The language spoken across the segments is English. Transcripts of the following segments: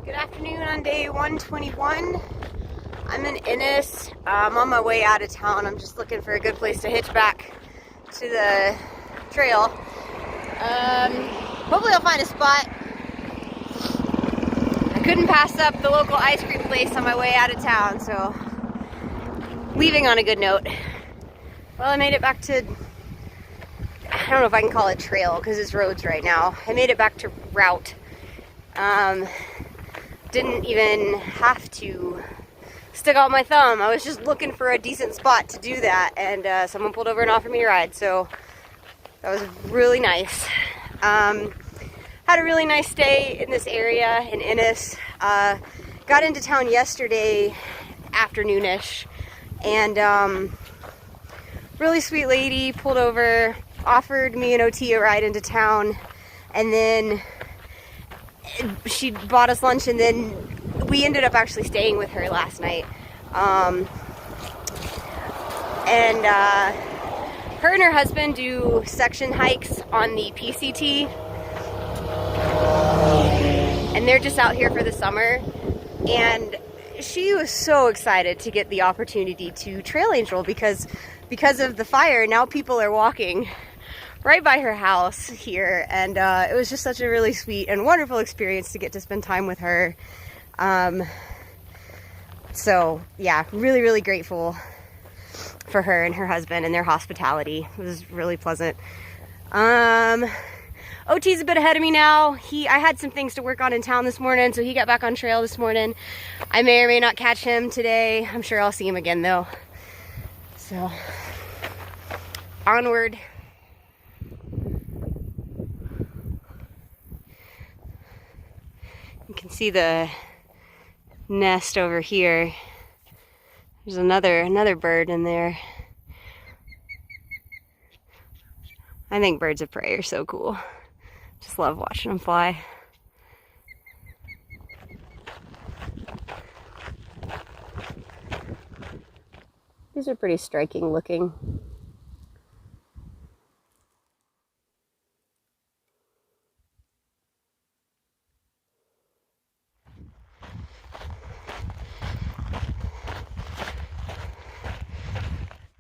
Good afternoon on day 121. I'm in Ennis. I'm on my way out of town. I'm just looking for a good place to hitch back to the trail. Hopefully I'll find a spot. I couldn't pass up the local ice cream place on my way out of town, so leaving on a good note. Well, I made it back to, I don't know if I can call it trail because it's roads right now. I made it back to route. Didn't even have to stick out my thumb. I was just looking for a decent spot to do that, and someone pulled over and offered me a ride, so that was really nice. Had a really nice stay in this area in Ennis. Got into town yesterday afternoonish, and really sweet lady pulled over, offered me and OT a ride into town, and then she bought us lunch, and then we ended up actually staying with her last night. Her and her husband do section hikes on the PCT, and they're just out here for the summer, and she was so excited to get the opportunity to trail angel because of the fire. Now people are walking right by her house here, and it was just such a really sweet and wonderful experience to get to spend time with her. So yeah, really grateful for her and her husband and their hospitality. It was really pleasant. OT's a bit ahead of me now. I had some things to work on in town this morning, so he got back on trail this morning. I may or may not catch him today. I'm sure I'll see him again though. So onward. You can see the nest over here. There's another bird in there. I think birds of prey are so cool. Just love watching them fly. These are pretty striking looking.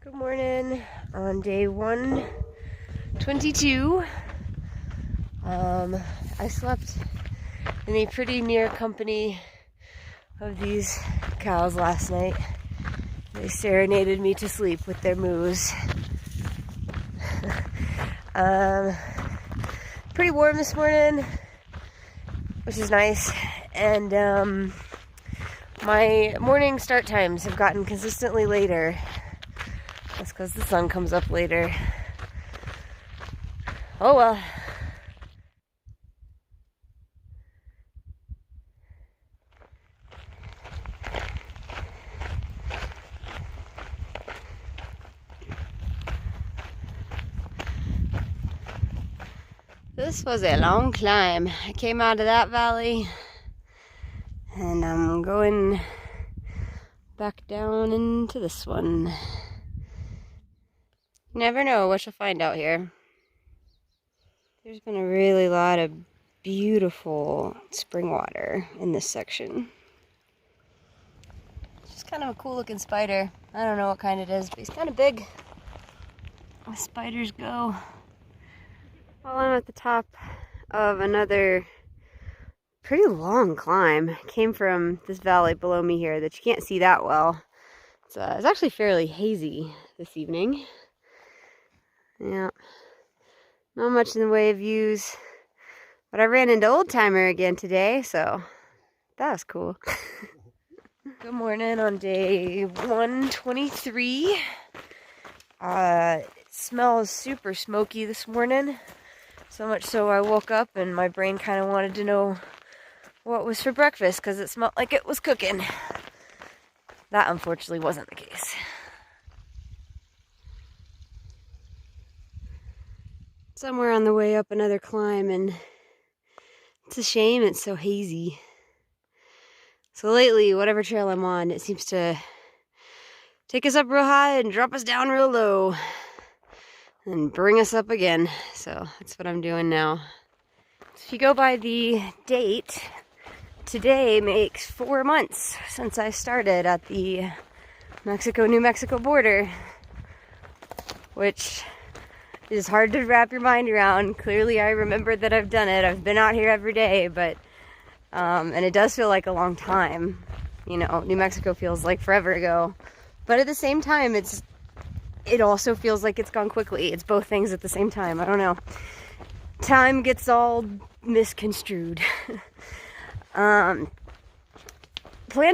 Good morning on day 122. I slept in a pretty near company of these cows last night. They serenaded me to sleep with their moos. Pretty warm this morning, which is nice, and my morning start times have gotten consistently later. That's because the sun comes up later. Oh well. This was a long climb. I came out of that valley, and I'm going back down into this one. You never know what you'll find out here. There's been a really lot of beautiful spring water in this section. It's just kind of a cool looking spider. I don't know what kind it is, but he's kind of big. As spiders go. Well, I'm at the top of another pretty long climb. It came from this valley below me here that you can't see that well. It's actually fairly hazy this evening. Yeah, not much in the way of views, but I ran into Old Timer again today, so that was cool. Good morning on day 123. It smells super smoky this morning. So much so I woke up and my brain kind of wanted to know what was for breakfast because it smelled like it was cooking. That unfortunately wasn't the case. Somewhere on the way up another climb, and it's a shame it's so hazy. So lately, whatever trail I'm on, it seems to take us up real high and drop us down real low. And bring us up again. So that's what I'm doing now. If you go by the date, today makes 4 months since I started at the Mexico-New Mexico border, which is hard to wrap your mind around. Clearly I remember that I've done it. I've been out here every day, but and it does feel like a long time. You know, New Mexico feels like forever ago, but at the same time it also feels like it's gone quickly. It's both things at the same time. I don't know. Time gets all misconstrued. Plan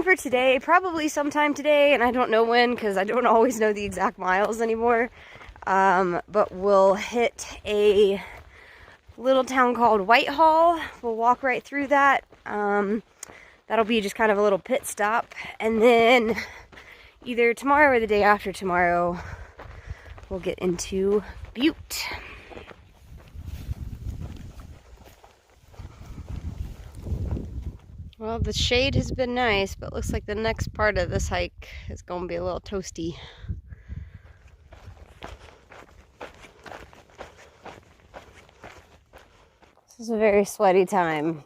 for today, probably sometime today, and I don't know when because I don't always know the exact miles anymore. But we'll hit a little town called Whitehall. We'll walk right through that. That'll be just kind of a little pit stop, and then either tomorrow or the day after tomorrow, we'll get into Butte. Well, the shade has been nice, but looks like the next part of this hike is going to be a little toasty. This is a very sweaty time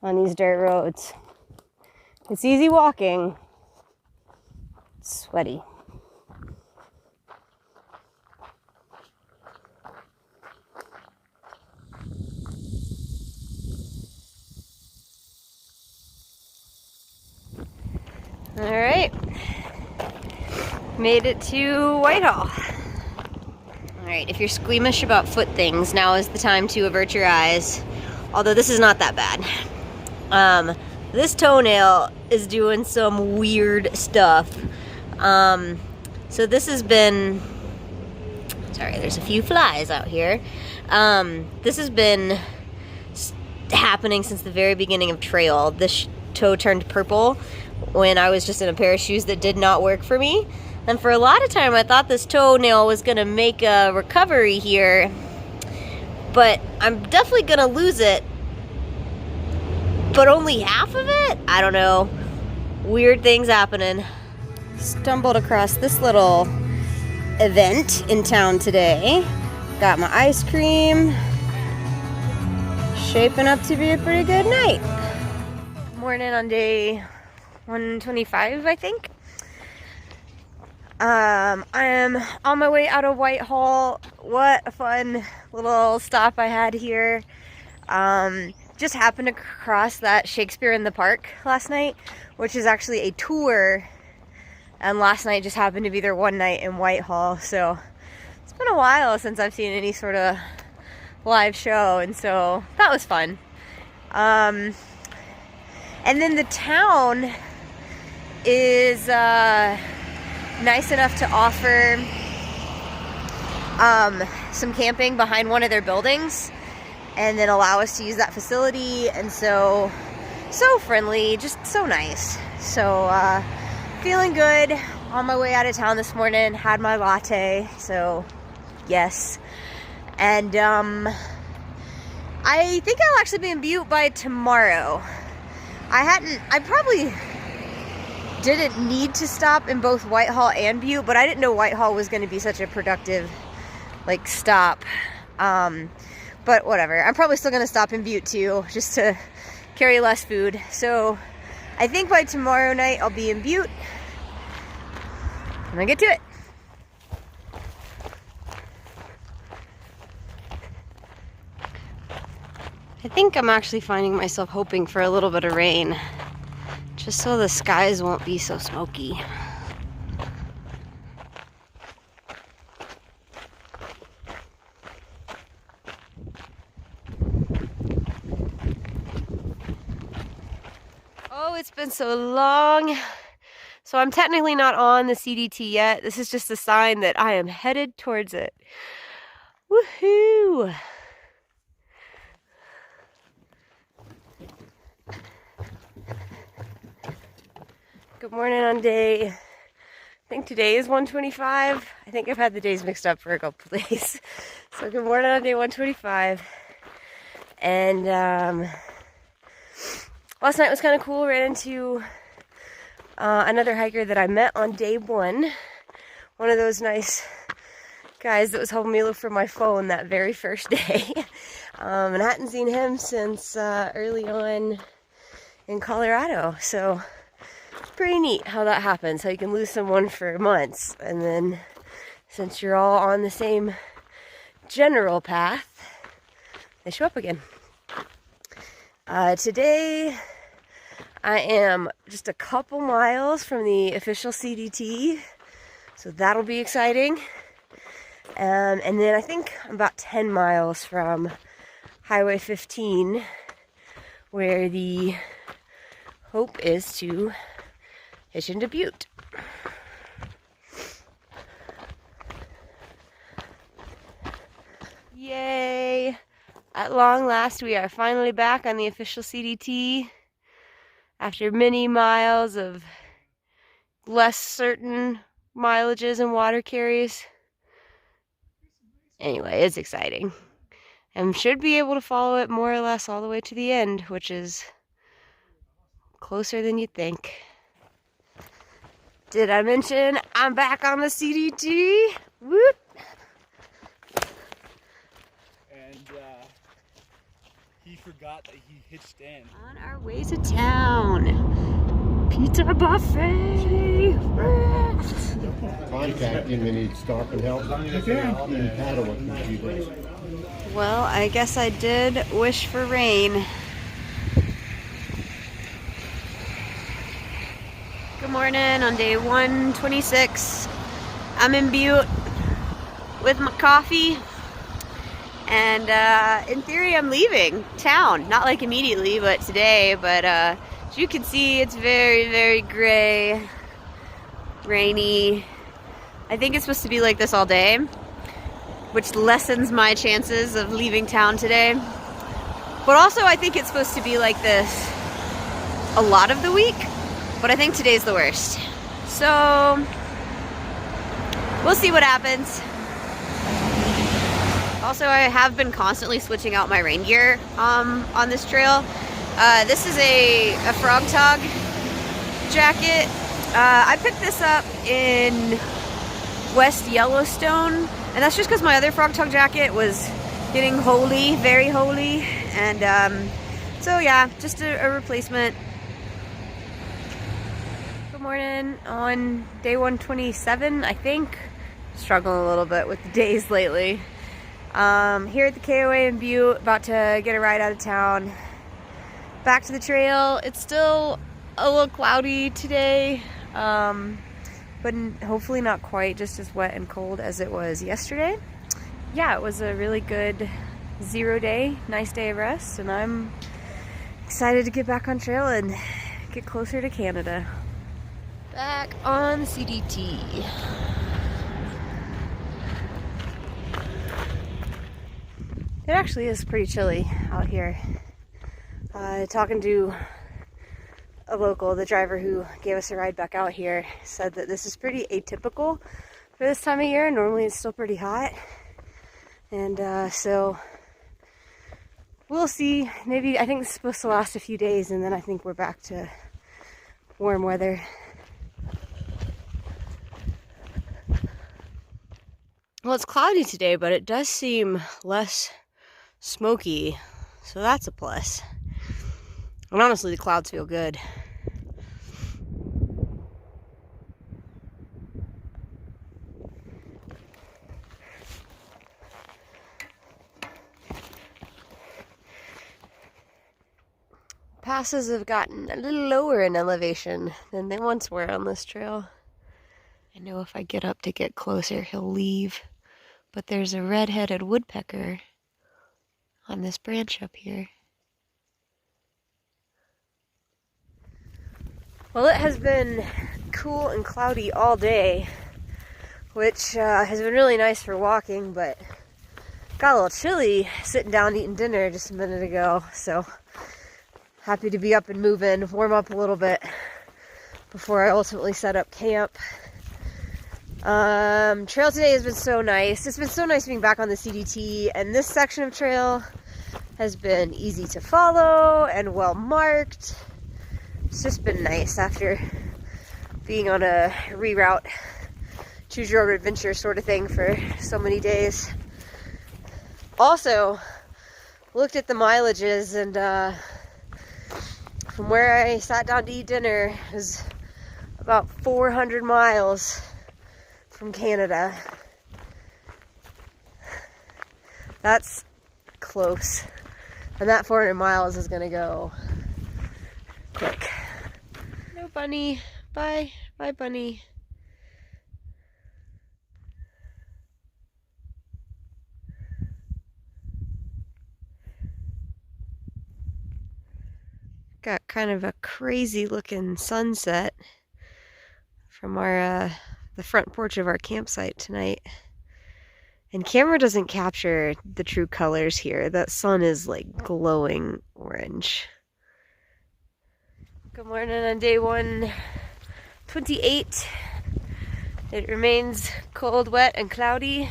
on these dirt roads. It's easy walking. It's sweaty. All right, made it to Whitehall. All right, if you're squeamish about foot things, now is the time to avert your eyes. Although this is not that bad. This toenail is doing some weird stuff. So this has been, sorry, there's a few flies out here. This has been happening since the very beginning of trail. This toe turned purple when I was just in a pair of shoes that did not work for me. And for a lot of time I thought this toenail was gonna make a recovery here, but I'm definitely gonna lose it, but only half of it? I don't know. Weird things happening. Stumbled across this little event in town today. Got my ice cream. Shaping up to be a pretty good night. Morning on day 125, I think. I am on my way out of Whitehall. What a fun little stop I had here. Just happened to cross that Shakespeare in the Park last night, which is actually a tour, and last night just happened to be their one night in Whitehall. So it's been a while since I've seen any sort of live show, and so that was fun. And then the town is nice enough to offer some camping behind one of their buildings and then allow us to use that facility, and so friendly, just so nice. So feeling good. On my way out of town this morning, had my latte, so yes. And I think I'll actually be in Butte by tomorrow. I probably didn't need to stop in both Whitehall and Butte, but I didn't know Whitehall was going to be such a productive stop. But whatever, I'm probably still going to stop in Butte too, just to carry less food. So I think by tomorrow night I'll be in Butte. I'm gonna get to it. I think I'm actually finding myself hoping for a little bit of rain, just so the skies won't be so smoky. Oh, it's been so long. So I'm technically not on the CDT yet. This is just a sign that I am headed towards it. Woohoo! Good morning on day, I think today is 125. I think I've had the days mixed up for a couple days. So good morning on day 125. And last night was kind of cool. Ran into another hiker that I met on day one. One of those nice guys that was helping me look for my phone that very first day. And I hadn't seen him since early on in Colorado. So it's pretty neat how that happens, how you can lose someone for months, and then since you're all on the same general path, they show up again. Today I am just a couple miles from the official CDT, so that'll be exciting. And then I think I'm about 10 miles from Highway 15, where the hope is to hitch into Butte. Yay! At long last, we are finally back on the official CDT after many miles of less certain mileages and water carries. Anyway, it's exciting. And should be able to follow it more or less all the way to the end, which is closer than you'd think. Did I mention I'm back on the CDT? Whoop! And he forgot that he hitched in. On our way to town. Pizza buffet! Contact him and he'd stop and help. Well, I guess I did wish for rain. Good morning on day 126. I'm in Butte with my coffee. And in theory, I'm leaving town. Not like immediately, but today. But as you can see, it's very, very gray, rainy. I think it's supposed to be like this all day, which lessens my chances of leaving town today. But also, I think it's supposed to be like this a lot of the week. But I think today's the worst. So we'll see what happens. Also, I have been constantly switching out my rain gear on this trail. This is a frog tog jacket. I picked this up in West Yellowstone, and that's just because my other frog tog jacket was getting holey, very holey, and so yeah, just a replacement. Good morning on day 127, I think. Struggling a little bit with the days lately. Here at the KOA in Butte, about to get a ride out of town. Back to the trail. It's still a little cloudy today, but hopefully not quite just as wet and cold as it was yesterday. Yeah, it was a really good 0 day, nice day of rest, and I'm excited to get back on trail and get closer to Canada. Back on CDT. It actually is pretty chilly out here. Talking to a local, the driver who gave us a ride back out here, said that this is pretty atypical for this time of year. Normally it's still pretty hot. And so we'll see. Maybe, I think this is supposed to last a few days, and then I think we're back to warm weather. Well, it's cloudy today, but it does seem less smoky, so that's a plus. And honestly, the clouds feel good. Passes have gotten a little lower in elevation than they once were on this trail. I know if I get up to get closer, he'll leave. But there's a red-headed woodpecker on this branch up here. Well, it has been cool and cloudy all day, which has been really nice for walking, but got a little chilly sitting down eating dinner just a minute ago, so happy to be up and moving, warm up a little bit before I ultimately set up camp. Trail today has been so nice. It's been so nice being back on the CDT, and this section of trail has been easy to follow and well marked. It's just been nice after being on a reroute, choose your own adventure sort of thing for so many days. Also, looked at the mileages, and from where I sat down to eat dinner is about 400 miles from Canada. That's close. And that 400 miles is gonna go quick. No, bunny. Bye. Bye, bunny. Got kind of a crazy looking sunset from our the front porch of our campsite tonight. And camera doesn't capture the true colors here. That sun is like glowing orange. Good morning on day 128. It remains cold, wet, and cloudy.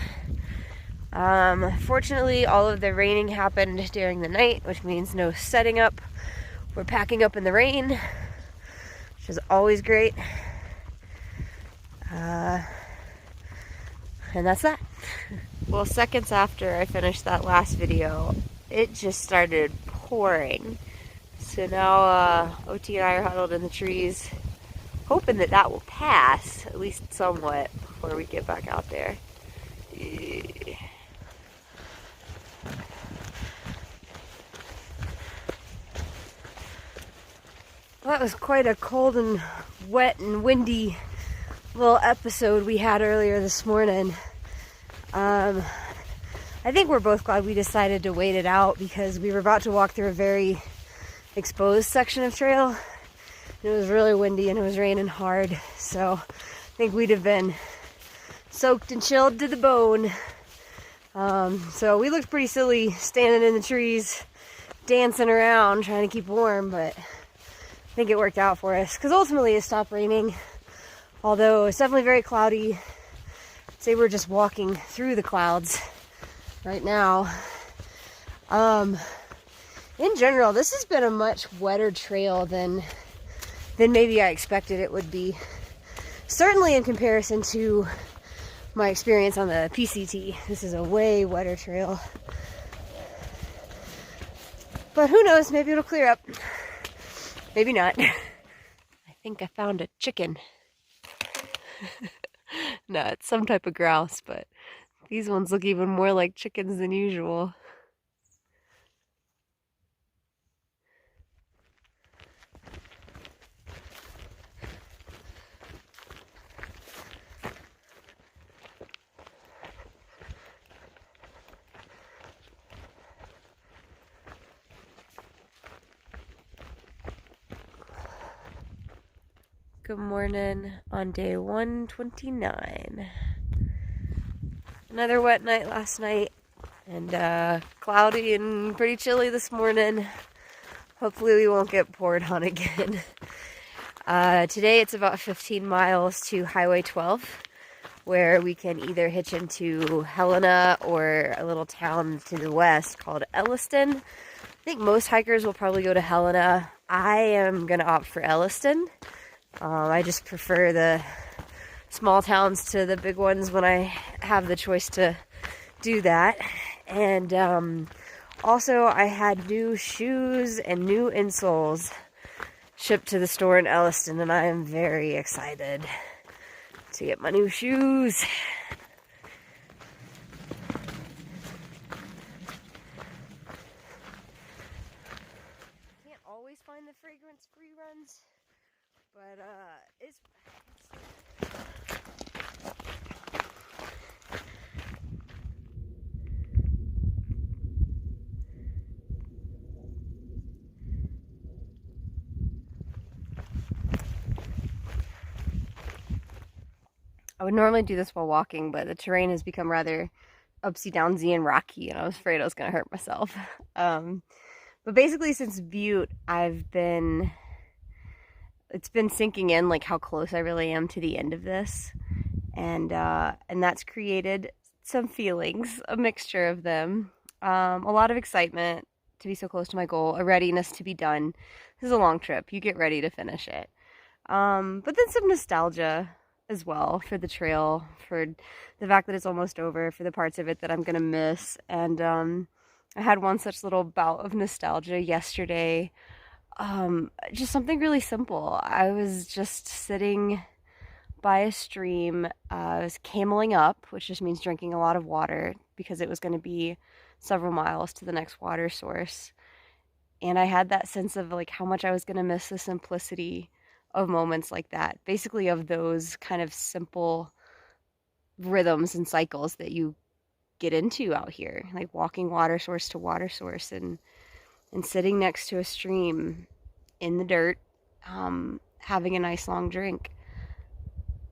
Fortunately, all of the raining happened during the night, which means no setting up. We're packing up in the rain, which is always great. And that's that. Well, seconds after I finished that last video, it just started pouring. So now OT and I are huddled in the trees, hoping that that will pass, at least somewhat, before we get back out there. Well, that was quite a cold and wet and windy little episode we had earlier this morning. I think we're both glad we decided to wait it out because we were about to walk through a very exposed section of trail. It was really windy and it was raining hard, so I think we'd have been soaked and chilled to the bone. So we looked pretty silly standing in the trees, dancing around, trying to keep warm, but I think it worked out for us because ultimately it stopped raining. Although it's definitely very cloudy. I'd say we're just walking through the clouds right now. In general, this has been a much wetter trail than maybe I expected it would be. Certainly in comparison to my experience on the PCT. This is a way wetter trail. But who knows, maybe it'll clear up. Maybe not. I think I found a chicken. No, it's some type of grouse, but these ones look even more like chickens than usual. Good morning on day 129. Another wet night last night and cloudy and pretty chilly this morning. Hopefully we won't get poured on again. Today it's about 15 miles to Highway 12 where we can either hitch into Helena or a little town to the west called Elliston. I think most hikers will probably go to Helena. I am going to opt for Elliston. I just prefer the small towns to the big ones when I have the choice to do that. And also I had new shoes and new insoles shipped to the store in Elliston, and I am very excited to get my new shoes. Can't always find the fragrance-free runs. But it's I would normally do this while walking, but the terrain has become rather upsy-downsy and rocky, and I was afraid I was going to hurt myself. But basically since Butte, it's been sinking in like how close I really am to the end of this, and that's created some feelings, a mixture of them. A lot of excitement to be so close to my goal, a readiness to be done. This is a long trip. You get ready to finish it. But then some nostalgia as well for the trail, for the fact that it's almost over, for the parts of it that I'm gonna miss. And I had one such little bout of nostalgia yesterday. just something really simple. I was just sitting by a stream. I was cameling up, which just means drinking a lot of water because it was going to be several miles to the next water source. And I had that sense of like how much I was going to miss the simplicity of moments like that, basically of those kind of simple rhythms and cycles that you get into out here, like walking water source to water source and sitting next to a stream in the dirt, having a nice long drink.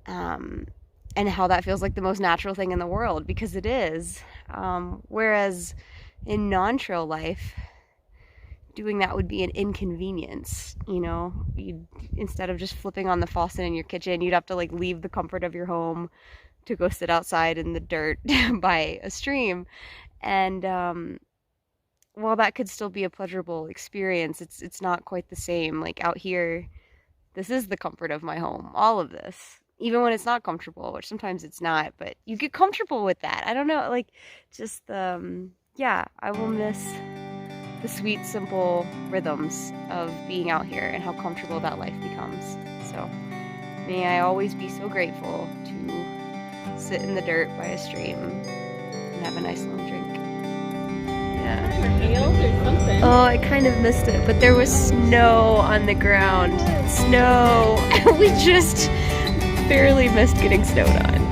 And how that feels like the most natural thing in the world, because it is. Whereas in non-trail life, doing that would be an inconvenience, you know? Instead of just flipping on the faucet in your kitchen, you'd have to like leave the comfort of your home to go sit outside in the dirt by a stream. And while that could still be a pleasurable experience, it's not quite the same. Like out here, this is the comfort of my home, all of this. Even when it's not comfortable, which sometimes it's not, but you get comfortable with that. I don't know, like, just, yeah, I will miss the sweet, simple rhythms of being out here and how comfortable that life becomes. So, may I always be so grateful to sit in the dirt by a stream and have a nice long drink. Yeah. Or hailed or something. Oh, I kind of missed it, but there was snow on the ground. Snow! We just barely missed getting snowed on.